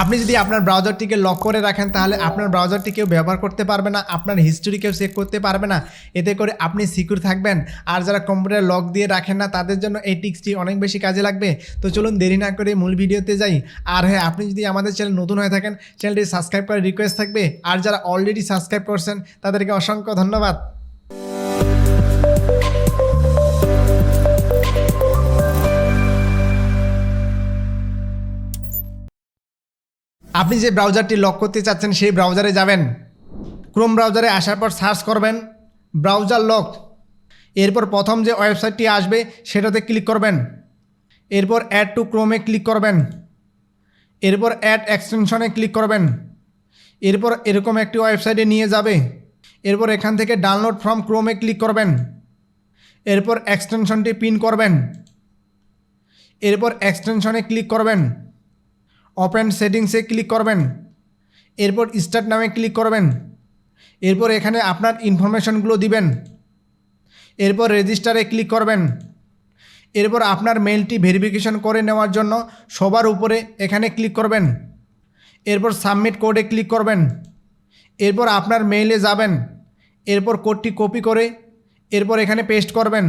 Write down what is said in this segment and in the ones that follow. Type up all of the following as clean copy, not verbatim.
আপনি যদি আপনার ব্রাউজারটিকে লক করে রাখেন তাহলে আপনার ব্রাউজারটি কেউ ব্যবহার করতে পারবে না, আপনার হিস্ট্রি কেউ চেক করতে পারবে না। এতে করে আপনি সিকিউর থাকবেন। আর যারা কম্পিউটার লক দিয়ে রাখেন না তাদের জন্য এই টিপসটি অনেক বেশি কাজে লাগবে। তো চলুন দেরি না করে মূল ভিডিওতে যাই। আর হ্যাঁ, আপনি যদি আমাদের চ্যানেল নতুন হয়ে থাকেন চ্যানেলটি সাবস্ক্রাইব করার রিকোয়েস্ট থাকবে। আর যারা অলরেডি সাবস্ক্রাইব করছেন তাদেরকে অসংখ্য ধন্যবাদ। আপনি যে ব্রাউজারটি লক করতে চাচ্ছেন সেই ব্রাউজারে যাবেন। ক্রোম ব্রাউজারে আসার পর সার্চ করবেন ব্রাউজার লক। এরপর প্রথম যে ওয়েবসাইটটি আসবে সেটাতে ক্লিক করবেন। এরপর অ্যাড টু ক্রোমে ক্লিক করবেন। এরপর অ্যাড এক্সটেনশনে ক্লিক করবেন। এরপর এরকম একটি ওয়েবসাইটে নিয়ে যাবে। এরপর এখান থেকে ডাউনলোড ফ্রম ক্রোমে ক্লিক করবেন। এরপর এক্সটেনশনটি পিন করবেন। এরপর এক্সটেনশনে ক্লিক করবেন। ওপেন সেটিংসে ক্লিক করবেন। এরপর স্টার্ট নামে ক্লিক করবেন। এরপর এখানে আপনার ইনফরমেশনগুলো দিবেন। এরপর রেজিস্টারে ক্লিক করবেন। এরপর আপনার মেইলটি ভেরিফিকেশন করে নেওয়ার জন্য সবার উপরে এখানে ক্লিক করবেন। এরপর সাবমিট কোডে ক্লিক করবেন। এরপর আপনার মেইলে যাবেন। এরপর কোডটি কপি করে এরপর এখানে পেস্ট করবেন।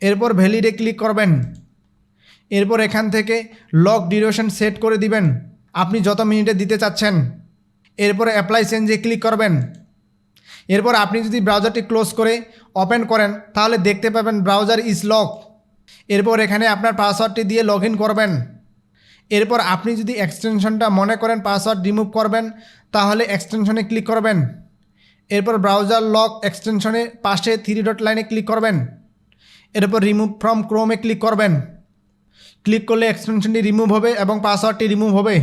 এরপর ভ্যালিডে ক্লিক করবেন। এরপর এখান থেকে লক ডিউরেশন সেট করে দিবেন আপনি যত মিনিটে দিতে চাচ্ছেন। এরপর অ্যাপ্লাই চেঞ্জে ক্লিক করবেন। এরপর আপনি যদি ব্রাউজারটি ক্লোজ করে ওপেন করেন তাহলে দেখতে পাবেন ব্রাউজার ইজ লক। এরপর এখানে আপনার পাসওয়ার্ডটি দিয়ে লগ ইন করবেন। এরপর আপনি যদি এক্সটেনশনটা মনে করেন পাসওয়ার্ড রিমুভ করবেন তাহলে এক্সটেনশনে ক্লিক করবেন। এরপর ব্রাউজার লক এক্সটেনশনে পাশে 3 ডট লাইনে ক্লিক করবেন। এরপর রিমুভ ফ্রম ক্রোমে ক্লিক করবেন। ক্লিক করলে এক্সটেনশনটি রিমুভ হবে এবং পাসওয়ার্ডটি রিমুভ হবে।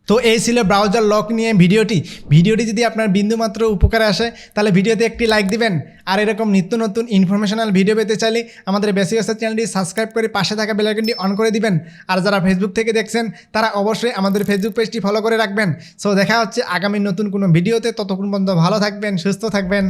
তো এই ছিল ব্রাউজার লক নিয়ে ভিডিওটি যদি আপনার বিন্দুমাত্র উপকারে আসে তাহলে ভিডিওতে একটি লাইক দিবেন। আর এরকম নিত্য নতুন ইনফরমেশনাল ভিডিও পেতে চাইলে আমাদের বেসিক চ্যানেলটি সাবস্ক্রাইব করে পাশে থাকা বেল আইকনটি অন করে দিবেন। আর যারা ফেসবুক থেকে দেখছেন তারা অবশ্যই আমাদের ফেসবুক পেজটি ফলো করে রাখবেন। সো দেখা হচ্ছে আগামী নতুন কোনো ভিডিওতে। ততক্ষণ পর্যন্ত ভালো থাকবেন, সুস্থ থাকবেন।